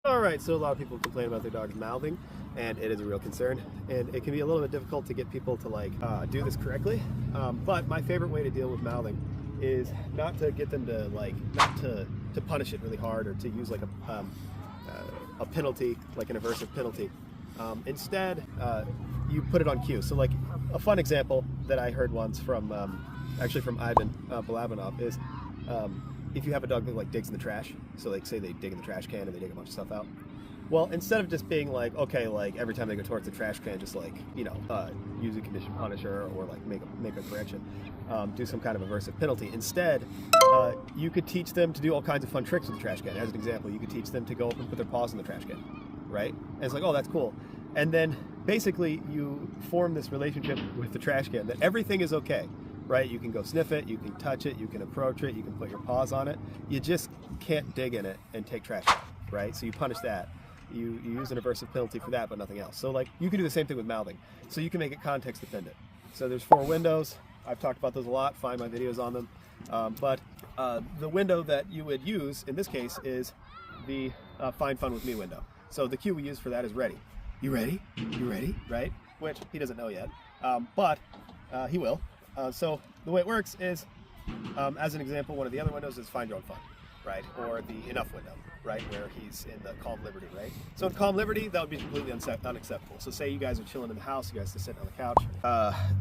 Alright, so a lot of people complain about their dog's mouthing, and it is a real concern. And it can be a little bit difficult to get people to do this correctly. But my favorite way to deal with mouthing is not to get them to not to punish it really hard or to use like a penalty, like an aversive penalty. Instead, you put it on cue. So like a fun example that I heard once from, actually from Ivan Balabanov is, if you have a dog that like digs in the trash, so like say they dig in the trash can and they dig a bunch of stuff out. Well, instead of just being like, okay, like every time they go towards the trash can, just like, you know, use a conditioned punisher or like make a correction, do some kind of aversive penalty. Instead, you could teach them to do all kinds of fun tricks with the trash can. As an example, you could teach them to go up and put their paws in the trash can, right? And it's like, oh, that's cool. And then basically you form this relationship with the trash can that everything is okay. Right? You can go sniff it, you can touch it, you can approach it, you can put your paws on it. You just can't dig in it and take trash out, right? So you punish that. You use an aversive penalty for that, but nothing else. So like you can do the same thing with mouthing. So you can make it context dependent. So there's 4 windows. I've talked about those a lot. Find my videos on them. But the window that you would use in this case is the Find Fun With Me window. So the cue we use for that is ready. You ready? You ready? Right? Which he doesn't know yet, but he will. So the way it works is, as an example, one of the other windows is Find Your Own Fun, right? Or the Enough window, right? Where he's in the Calm Liberty, right? So in Calm Liberty, that would be completely unacceptable. So say you guys are chilling in the house, you guys are sitting on the couch.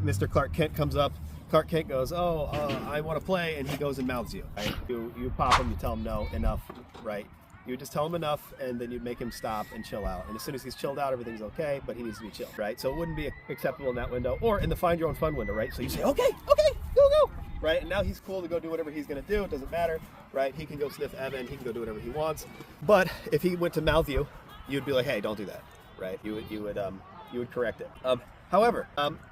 Mr. Clark Kent comes up. Clark Kent goes, oh, I want to play, and he goes and mouths you, right? You pop him, you tell him no, enough, right? You would just tell him enough, and then you'd make him stop and chill out. And as soon as he's chilled out, everything's okay, but he needs to be chilled, right? So it wouldn't be acceptable in that window, or in the Find Your Own Fun window, right? So you say, okay, go, right? And now he's cool to go do whatever he's gonna do. It doesn't matter, right? He can go sniff Evan, he can go do whatever he wants. But if he went to mouth you, you'd be like, hey, don't do that, right? You would correct it. However,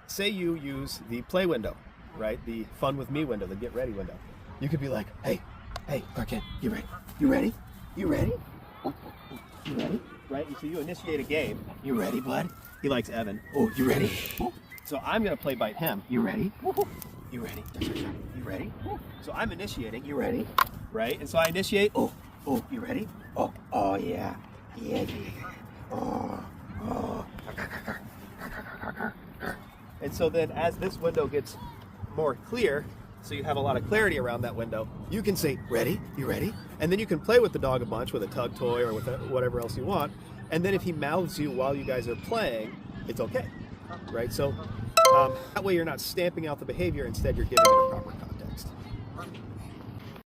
say you use the play window, right? The Fun With Me window, the Get Ready window. You could be like, hey, Clark Kent, you ready? You ready? You ready? You ready? Right? So you initiate a game. You ready, bud? He likes Evan. Oh, you ready? So I'm gonna play bite him. You ready? You ready? You ready? So I'm initiating. You ready? Right? And so I initiate. Oh, you ready? Oh yeah. Yeah. Oh. And so then as this window gets more clear, so you have a lot of clarity around that window, you can say, ready? You ready? And then you can play with the dog a bunch with a tug toy or with whatever else you want. And then if he mouths you while you guys are playing, it's okay, right? So that way you're not stamping out the behavior, instead you're giving it a proper context.